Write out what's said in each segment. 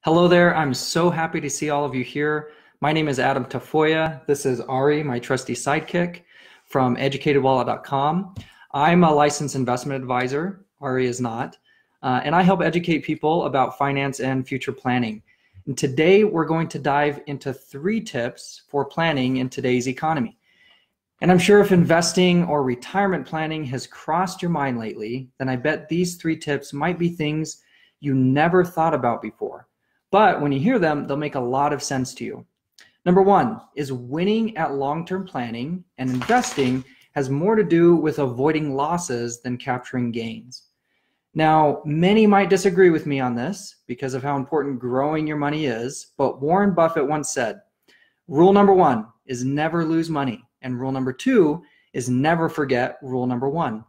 Hello there. I'm so happy to see all of you here. My name is Adam Tafoya. This is Ari, my trusty sidekick from educatedwallet.com. I'm a licensed investment advisor. Ari is not. And I help educate people about finance and future planning. And today we're going to dive into 3 tips for planning in today's economy. And I'm sure if investing or retirement planning has crossed your mind lately, then I bet these 3 tips might be things you never thought about before. But when you hear them, they'll make a lot of sense to you. Number 1 is winning at long-term planning and investing has more to do with avoiding losses than capturing gains. Now, many might disagree with me on this because of how important growing your money is, but Warren Buffett once said, rule number 1 is never lose money, and rule number 2 is never forget rule number 1.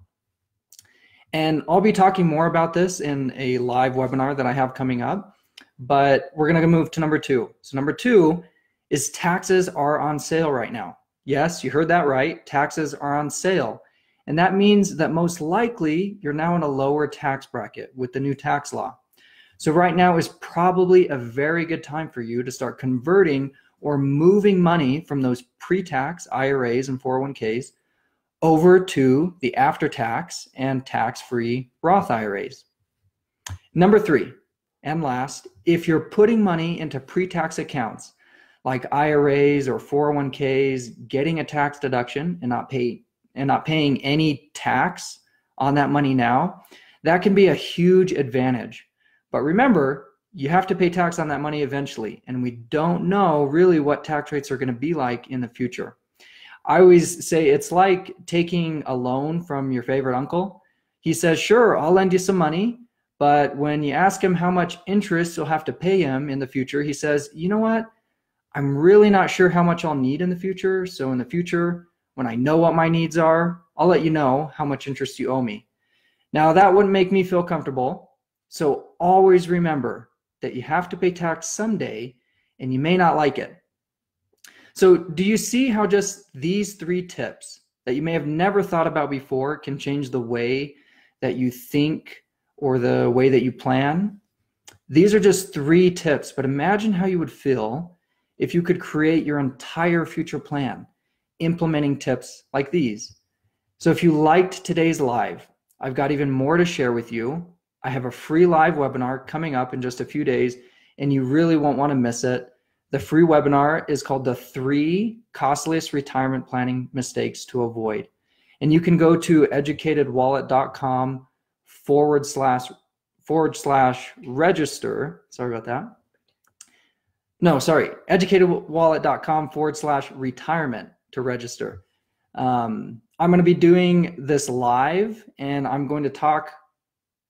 And I'll be talking more about this in a live webinar that I have coming up. But we're going to move to number 2. So number 2 is taxes are on sale right now. Yes, you heard that right. Taxes are on sale. And that means that most likely you're now in a lower tax bracket with the new tax law. So right now is probably a very good time for you to start converting or moving money from those pre-tax IRAs and 401ks over to the after-tax and tax-free Roth IRAs. Number 3. And last, if you're putting money into pre-tax accounts like IRAs or 401ks, getting a tax deduction and not paying any tax on that money now, that can be a huge advantage. But remember, you have to pay tax on that money eventually, and we don't know really what tax rates are going to be like in the future. I always say it's like taking a loan from your favorite uncle. He says, sure, I'll lend you some money. But when you ask him how much interest you'll have to pay him in the future, he says, you know what? I'm really not sure how much I'll need in the future. So in the future, when I know what my needs are, I'll let you know how much interest you owe me. Now that wouldn't make me feel comfortable. So always remember that you have to pay tax someday and you may not like it. So do you see how just these 3 tips that you may have never thought about before can change the way that you think or the way that you plan? These are just 3 tips, but imagine how you would feel if you could create your entire future plan, implementing tips like these. So if you liked today's live, I've got even more to share with you. I have a free live webinar coming up in just a few days, and you really won't want to miss it. The free webinar is called the 3 Costliest Retirement Planning Mistakes to Avoid. And you can go to educatedwallet.com /register. Sorry about that. No, sorry. educatedwallet.com /retirement to register. I'm going to be doing this live, and I'm going to talk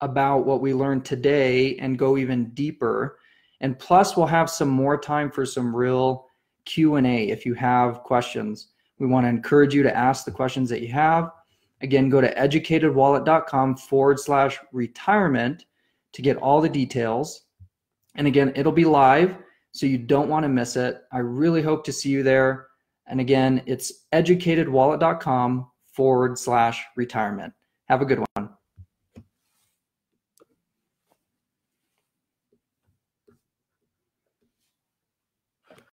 about what we learned today and go even deeper. And plus, we'll have some more time for some real Q&A if you have questions. We want to encourage you to ask the questions that you have. Again, go to educatedwallet.com /retirement to get all the details. And again, it'll be live, so you don't want to miss it. I really hope to see you there. And again, it's educatedwallet.com /retirement. Have a good one.